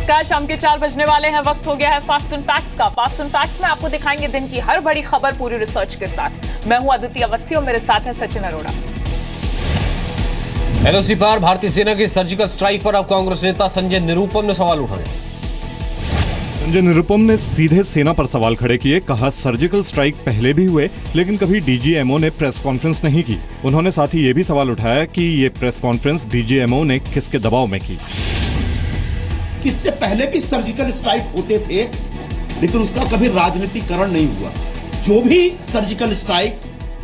नमस्कार, शाम के 4 बजने वाले हैं। वक्त हो गया है फास्ट एंड फैक्ट्स का। फास्ट एंड फैक्ट्स में आपको दिखाएंगे दिन की हर बड़ी खबर पूरी रिसर्च के साथ। मैं हूं अदिति अवस्थी और मेरे साथ है सचिन अरोड़ा। एलओसी पर भारतीय सेना की सर्जिकल स्ट्राइक पर अब कांग्रेस नेता संजय निरुपम ने सवाल उठाए। संजय निरुपम ने सीधे सेना पर सवाल खड़े किए। कहा, सर्जिकल स्ट्राइक पहले भी हुए लेकिन कभी डीजीएमओ ने प्रेस कॉन्फ्रेंस नहीं की। उन्होंने साथ ही ये भी सवाल उठाया कि ये प्रेस कॉन्फ्रेंस डीजीएमओ ने किसके दबाव में की। इससे पहले भी सर्जिकल स्ट्राइक होते थे लेकिन उसका कभी राजनीतिकरण नहीं हुआ। जो भी सर्जिकल स्ट्राइक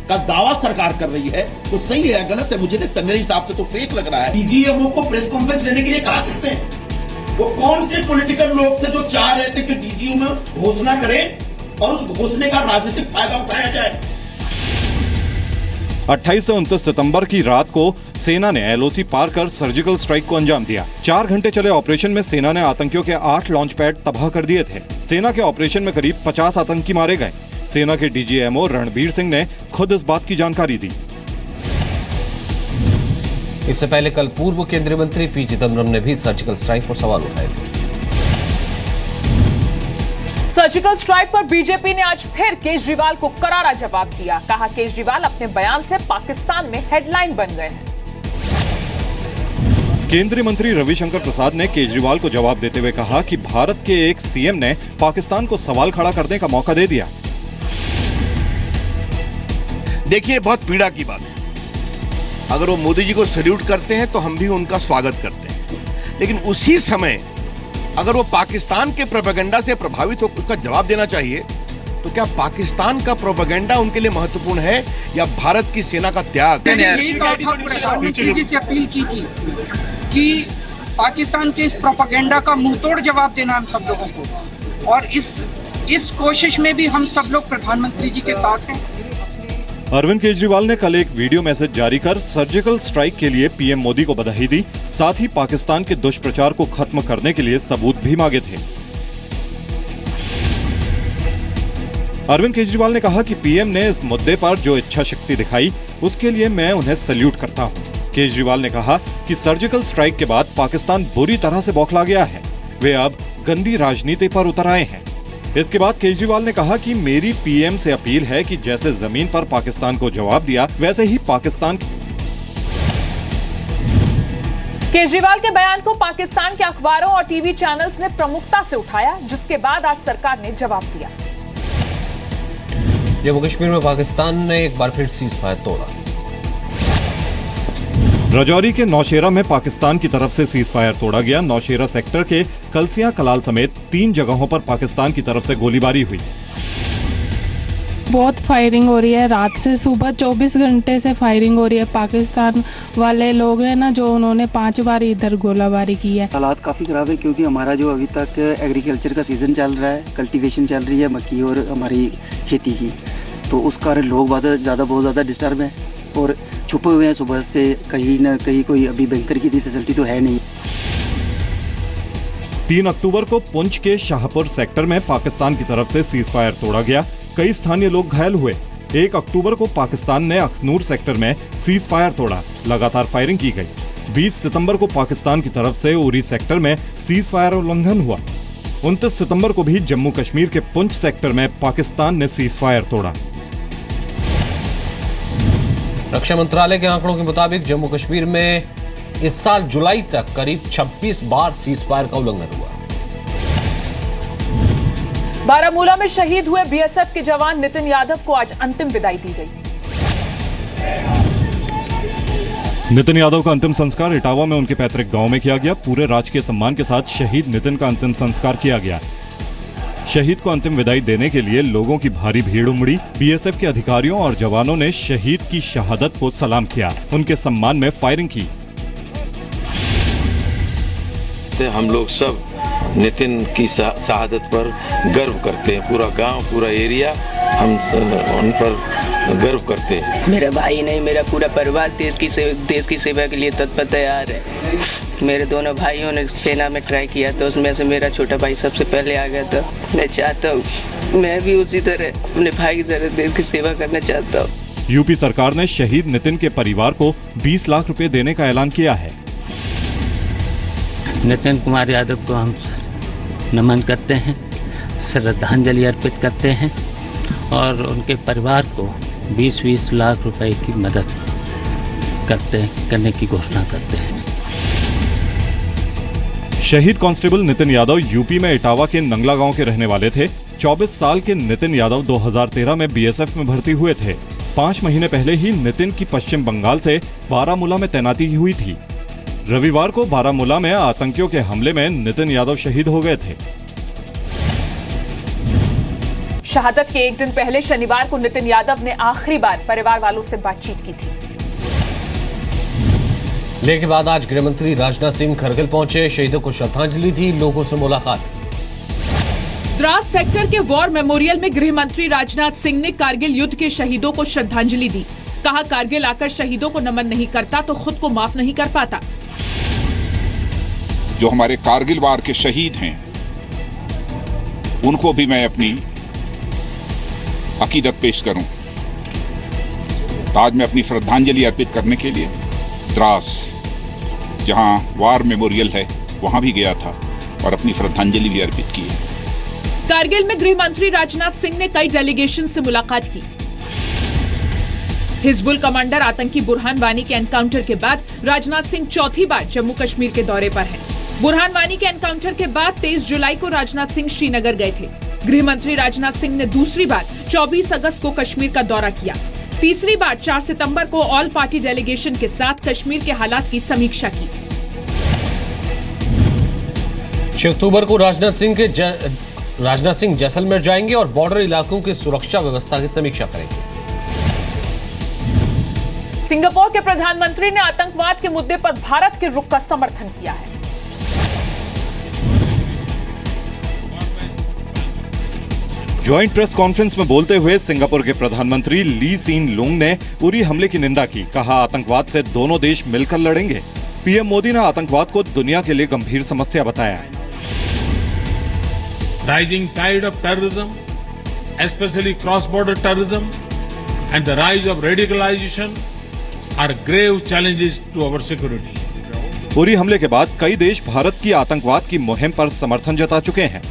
का दावा सरकार कर रही है वो सही है या गलत है मुझे नहीं, मेरे हिसाब से तो फेक लग रहा है। डीजीएमओ को प्रेस कॉन्फ्रेंस लेने के लिए कहा किसने? वो कौन से पॉलिटिकल लोग थे जो चाह रहे थे कि डीजीएमओ घोषणा करे और उस घोषणा का राजनीतिक फायदा उठाया जाए। 28 से 29 सितंबर की रात को सेना ने एलओसी पार कर सर्जिकल स्ट्राइक को अंजाम दिया। 4 घंटे चले ऑपरेशन में सेना ने आतंकियों के 8 लॉन्च पैड तबाह कर दिए थे। सेना के ऑपरेशन में करीब 50 आतंकी मारे गए। सेना के डीजीएमओ रणबीर सिंह ने खुद इस बात की जानकारी दी। इससे पहले कल पूर्व केंद्रीय मंत्री पी चिदम्बरम ने भी सर्जिकल स्ट्राइक पर सवाल उठाए थे। सर्जिकल स्ट्राइक पर बीजेपी ने आज फिर केजरीवाल को करारा जवाब दिया। कहा, केजरीवाल अपने बयान से पाकिस्तान में हेडलाइन बन गए हैं। केंद्रीय मंत्री रविशंकर प्रसाद ने केजरीवाल को जवाब देते हुए कहा कि भारत के एक सीएम ने पाकिस्तान को सवाल खड़ा करने का मौका दे दिया। देखिए, बहुत पीड़ा की बात है। अगर वो मोदी जी को सैल्यूट करते हैं तो हम भी उनका स्वागत करते हैं, लेकिन उसी समय अगर वो पाकिस्तान के प्रोपेगेंडा से प्रभावित होकर उसका जवाब देना चाहिए तो क्या पाकिस्तान का प्रोपेगेंडा उनके लिए महत्वपूर्ण है या भारत की सेना का त्याग? यही प्रधानमंत्री जी से अपील की थी कि पाकिस्तान के इस प्रोपेगेंडा का मुंहतोड़ जवाब देना हम सब लोगों को, और इस कोशिश में भी हम सब लोग प्रधानमंत्री जी के साथ हैं। अरविंद केजरीवाल ने कल एक वीडियो मैसेज जारी कर सर्जिकल स्ट्राइक के लिए पीएम मोदी को बधाई दी। साथ ही पाकिस्तान के दुष्प्रचार को खत्म करने के लिए सबूत भी मांगे थे। अरविंद केजरीवाल ने कहा कि पीएम ने इस मुद्दे पर जो इच्छा शक्ति दिखाई उसके लिए मैं उन्हें सैल्यूट करता हूं। केजरीवाल ने कहा कि सर्जिकल स्ट्राइक के बाद पाकिस्तान बुरी तरह से बौखला गया है। वे अब गंदी राजनीति पर उतर आए हैं। इसके बाद केजरीवाल ने कहा कि मेरी पीएम से अपील है कि जैसे जमीन पर पाकिस्तान को जवाब दिया वैसे ही पाकिस्तान। केजरीवाल के बयान को पाकिस्तान के अखबारों और टीवी चैनल्स ने प्रमुखता से उठाया, जिसके बाद आज सरकार ने जवाब दिया। जम्मू कश्मीर में पाकिस्तान ने एक बार फिर सीज फायर तोड़ा। राजौरी के नौशेरा में पाकिस्तान की तरफ से सीज फायर तोड़ा गया। नौशेरा सेक्टर के कलसियां कलाल समेत 3 जगहों पर पाकिस्तान की तरफ से गोलीबारी हुई। बहुत फायरिंग हो रही है, रात से सुबह 24 घंटे से फायरिंग हो रही है। पाकिस्तान वाले लोग हैं ना, जो उन्होंने 5 बार इधर गोलाबारी की है। हालात काफ़ी ख़राब है क्योंकि हमारा जो अभी तक एग्रीकल्चर का सीज़न चल रहा है, कल्टीवेशन चल रही है मक्की और हमारी खेती की, तो उस कारण लोग बहुत ज़्यादा डिस्टर्ब हैं और छुपे हुए हैं। सुबह से कहीं ना कहीं कोई अभी बैंकर की फैसिलिटी तो है नहीं। 3 अक्टूबर को पुंछ के शाहपुर सेक्टर में पाकिस्तान की तरफ से सीज फायर तोड़ा गया। कई स्थानीय लोग घायल हुए। 1 अक्टूबर को पाकिस्तान ने अखनूर सेक्टर में सीज फायर तोड़ा। लगातार फायरिंग की गई। 20 सितंबर को पाकिस्तान की तरफ से उरी सेक्टर में सीज फायर उल्लंघन हुआ। 29 सितंबर को भी जम्मू कश्मीर के पुंछ सेक्टर में पाकिस्तान ने सीज फायर तोड़ा। रक्षा मंत्रालय के आंकड़ों के मुताबिक जम्मू कश्मीर में इस साल जुलाई तक करीब 26 बार सीज फायर का उल्लंघन हुआ। बारामूला में शहीद हुए बीएसएफ के जवान नितिन यादव को आज अंतिम विदाई दी गई। नितिन यादव का अंतिम संस्कार इटावा में उनके पैतृक गांव में किया गया। पूरे राजकीय सम्मान के साथ शहीद नितिन का अंतिम संस्कार किया गया। शहीद को अंतिम विदाई देने के लिए लोगों की भारी भीड़ उमड़ी। बीएसएफ के अधिकारियों और जवानों ने शहीद की शहादत को सलाम किया। उनके सम्मान में फायरिंग की। हम लोग सब नितिन की शहादत पर गर्व करते हैं। पूरा गांव, पूरा एरिया हम उन पर गर्व करते हैं। मेरा भाई नहीं, मेरा पूरा परिवार देश की सेवा के लिए तत्पर तैयार है। मेरे दोनों भाइयों ने सेना में ट्राई किया था, उसमें से मेरा छोटा भाई सबसे पहले आ गया था। मैं चाहता हूँ मैं भी उसी तरह अपने भाई की तरह देश की सेवा करना चाहता हूँ। यूपी सरकार ने शहीद नितिन के परिवार को 20 लाख रुपए देने का ऐलान किया है। नितिन कुमार यादव को हम नमन करते हैं, श्रद्धांजलि अर्पित करते हैं और उनके परिवार को 20-20 लाख रुपए की मदद करने की घोषणा करते हैं। शहीद कांस्टेबल नितिन यादव यूपी में इटावा के नंगला गांव के रहने वाले थे। 24 साल के नितिन यादव 2013 में बीएसएफ में भर्ती हुए थे। 5 महीने पहले ही नितिन की पश्चिम बंगाल से बारामूला में तैनाती हुई थी। रविवार को बारामूला में आतंकियों के हमले में नितिन यादव शहीद हो गए थे। शहादत के एक दिन पहले शनिवार को नितिन यादव ने आखिरी बार परिवार वालों से बातचीत की थी। लेह के बाद आज गृहमंत्री राजनाथ सिंह करगिल पहुंचे, शहीदों को श्रद्धांजलि दी, लोगों से मुलाकात। द्रास सेक्टर के वॉर मेमोरियल में गृह मंत्री राजनाथ सिंह ने कारगिल युद्ध के शहीदों को श्रद्धांजलि दी। कहा, कारगिल आकर शहीदों को नमन नहीं करता तो खुद को माफ नहीं कर पाता। जो हमारे कारगिल वार के शहीद हैं, उनको भी मैं अपनी अकीदत पेश करूं। आज मैं अपनी श्रद्धांजलि अर्पित करने के लिए द्रास, जहां वार मेमोरियल है, वहां भी गया था और अपनी श्रद्धांजलि भी अर्पित की है। कारगिल में गृह मंत्री राजनाथ सिंह ने कई डेलीगेशन से मुलाकात की। हिजबुल कमांडर आतंकी बुरहान वानी के एनकाउंटर के बाद राजनाथ सिंह चौथी बार जम्मू कश्मीर के दौरे पर हैं। बुरहान वानी के एनकाउंटर के बाद 23 जुलाई को राजनाथ सिंह श्रीनगर गए थे। गृह मंत्री राजनाथ सिंह ने दूसरी बार 24 अगस्त को कश्मीर का दौरा किया। तीसरी बार 4 सितंबर को ऑल पार्टी डेलीगेशन के साथ कश्मीर के हालात की समीक्षा की। 6 अक्टूबर को राजनाथ सिंह जैसलमेर जाएंगे और बॉर्डर इलाकों की सुरक्षा व्यवस्था की समीक्षा करेंगे। सिंगापुर के प्रधानमंत्री ने आतंकवाद के मुद्दे पर भारत के रुख का समर्थन किया है। ज्वाइंट प्रेस कॉन्फ्रेंस में बोलते हुए सिंगापुर के प्रधानमंत्री ली सीन लुंग ने उरी हमले की निंदा की। कहा, आतंकवाद से दोनों देश मिलकर लड़ेंगे। पीएम मोदी ने आतंकवाद को दुनिया के लिए गंभीर समस्या बताया। Rising tide of terrorism, especially cross-border terrorism, and the rise of radicalization are grave challenges to our security. Uri हमले के बाद कई देश भारत की आतंकवाद की मुहिम पर समर्थन जता चुके हैं।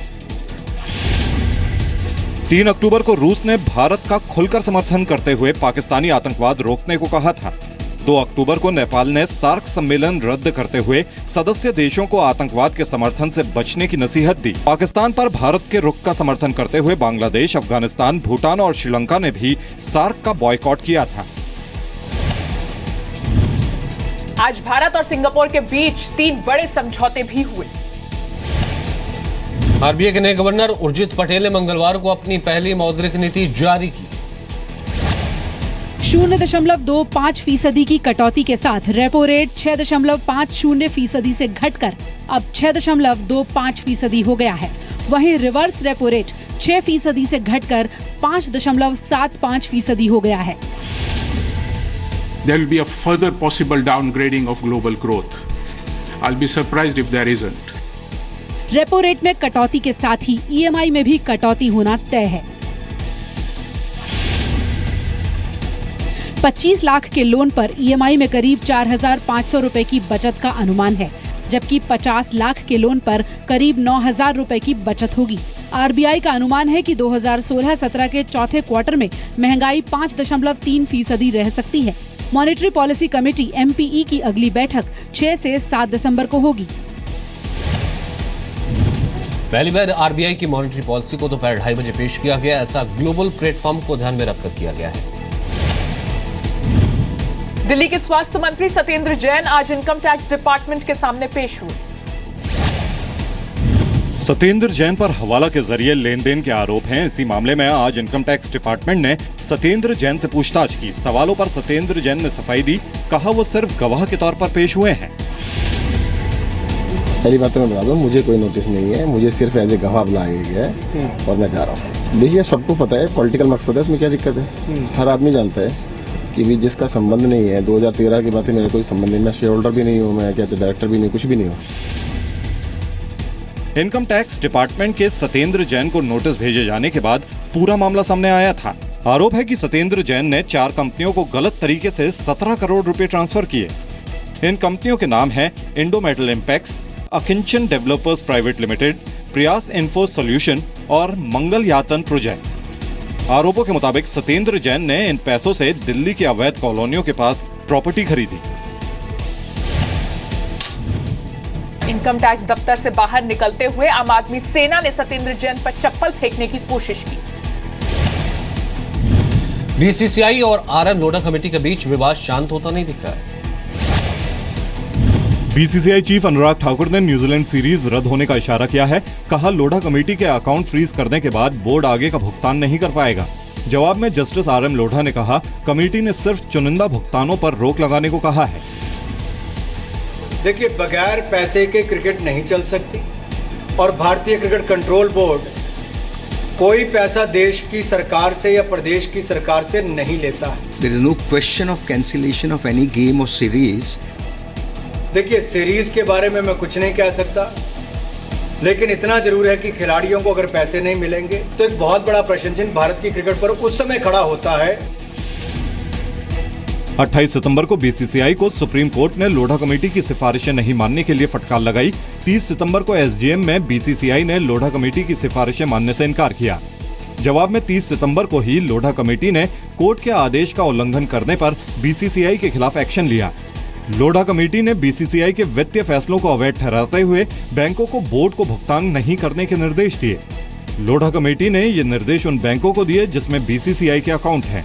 3 अक्टूबर को रूस ने भारत का खुलकर समर्थन करते हुए पाकिस्तानी आतंकवाद रोकने को कहा था। 2 अक्टूबर को नेपाल ने सार्क सम्मेलन रद्द करते हुए सदस्य देशों को आतंकवाद के समर्थन से बचने की नसीहत दी। पाकिस्तान पर भारत के रुख का समर्थन करते हुए बांग्लादेश, अफगानिस्तान, भूटान और श्रीलंका ने भी सार्क का बॉयकॉट किया था। आज भारत और सिंगापुर के बीच 3 बड़े समझौते भी हुए। आरबीआई के नए गवर्नर उर्जित पटेल ने मंगलवार को अपनी पहली मौद्रिक नीति जारी की। 0.25% की कटौती के साथ रेपो रेट 6.50% से घटकर अब 6.25% हो गया है। वहीं रिवर्स रेपो रेट 6% से घटकर 5.75% हो गया है। There will be a further possible downgrading of global growth. I'll be surprised if there isn't. Repo rate में कटौती के साथ ही ईएमआई में भी कटौती होना तय है। 25 लाख के लोन पर ईएमआई में करीब 4,500 रुपए की बचत का अनुमान है, जबकि 50 लाख के लोन पर करीब 9,000 रुपए की बचत होगी। आरबीआई का अनुमान है कि 2016-17 के चौथे क्वार्टर में महंगाई 5.3% रह सकती है। मॉनेटरी पॉलिसी कमेटी एमपीई की अगली बैठक 6 से 7 दिसंबर को होगी। पहली बार आरबीआई की मॉनेटरी पॉलिसी को दोपहर 2:30 बजे पेश किया गया। ऐसा ग्लोबल प्लेटफॉर्म को ध्यान में रखकर किया गया है। दिल्ली के स्वास्थ्य मंत्री सत्येंद्र जैन आज इनकम टैक्स डिपार्टमेंट के सामने पेश हुए। सत्येंद्र जैन पर हवाला के जरिए लेन देन के आरोप हैं। इसी मामले में आज इनकम टैक्स डिपार्टमेंट ने सत्येंद्र जैन से पूछताछ की। सवालों पर सत्येंद्र जैन ने सफाई दी। कहा, वो सिर्फ गवाह के तौर पर पेश हुए हैं। पहली बात तो मैं बता दूं, मुझे कोई नोटिस नहीं है, मुझे सिर्फ एज ए गवाह बुलाया गया है और मैं जा रहा हूँ। देखिए, सबको पता है पॉलिटिकल मकसद है, उसमें क्या दिक्कत है। हर आदमी जानता है कि भी जिसका संबंध नहीं है, 2013 की बात है, मेरा कोई संबंध नहीं, मैं शेयर होल्डर भी नहीं हूँ, मैं क्या डायरेक्टर भी नहीं, कुछ भी नहीं हूँ। इनकम टैक्स डिपार्टमेंट के सत्येंद्र जैन को नोटिस भेजे जाने के बाद पूरा मामला सामने आया था। आरोप है कि सत्येंद्र जैन ने 4 कंपनियों को गलत तरीके से 17 करोड़ रुपए ट्रांसफर किए। इन कंपनियों के नाम हैं Indo Metal Impex, Akinchan Developers Private Limited, Prayas Info Solution और मंगल यातन प्रोजेक्ट। आरोपों के मुताबिक सत्येंद्र जैन ने इन पैसों से दिल्ली की अवैध कॉलोनियों के पास प्रॉपर्टी खरीदी। इनकम टैक्स दफ्तर से बाहर निकलते हुए आम आदमी सेना ने सत्येंद्र जैन पर चप्पल फेंकने की कोशिश की। बीसीसीआई और आरएम लोढ़ा कमेटी के बीच विवाद शांत होता नहीं दिख रहा है। बीसीसीआई चीफ अनुराग ठाकुर ने न्यूजीलैंड सीरीज रद्द होने का इशारा किया है। कहा लोढ़ा कमेटी के अकाउंट फ्रीज करने के बाद बोर्ड आगे का भुगतान नहीं कर पाएगा। जवाब में जस्टिस आरएम लोढ़ा ने कहा कमेटी ने सिर्फ चुनिंदा भुगतानों पर रोक लगाने को कहा है। देखिए, बगैर पैसे के क्रिकेट नहीं चल सकती और भारतीय क्रिकेट कंट्रोल बोर्ड कोई पैसा देश की सरकार से या प्रदेश की सरकार से नहीं लेता है। There is no question of cancellation of any game or series. देखिए, सीरीज के बारे में मैं कुछ नहीं कह सकता, लेकिन इतना जरूर है कि खिलाड़ियों को अगर पैसे नहीं मिलेंगे तो एक बहुत बड़ा प्रश्न चिन्ह भारत की क्रिकेट पर उस समय खड़ा होता है। 28 सितंबर को बीसीसीआई को सुप्रीम कोर्ट ने लोढ़ा कमेटी की सिफारिशें नहीं मानने के लिए फटकार लगाई। 30 सितंबर को एसजीएम में बीसीसीआई ने लोढ़ा कमेटी की सिफारिशें मानने से इनकार किया। जवाब में 30 सितंबर को ही लोढ़ा कमेटी ने कोर्ट के आदेश का उल्लंघन करने पर बीसीसीआई के खिलाफ एक्शन लिया। लोढ़ा कमेटी ने बीसीसीआई के वित्तीय फैसलों को अवैध ठहराते हुए बैंकों को बोर्ड को भुगतान नहीं करने के निर्देश दिए। लोढ़ा कमेटी ने ये निर्देश उन बैंकों को दिए जिसमें बीसीसीआई के अकाउंट हैं।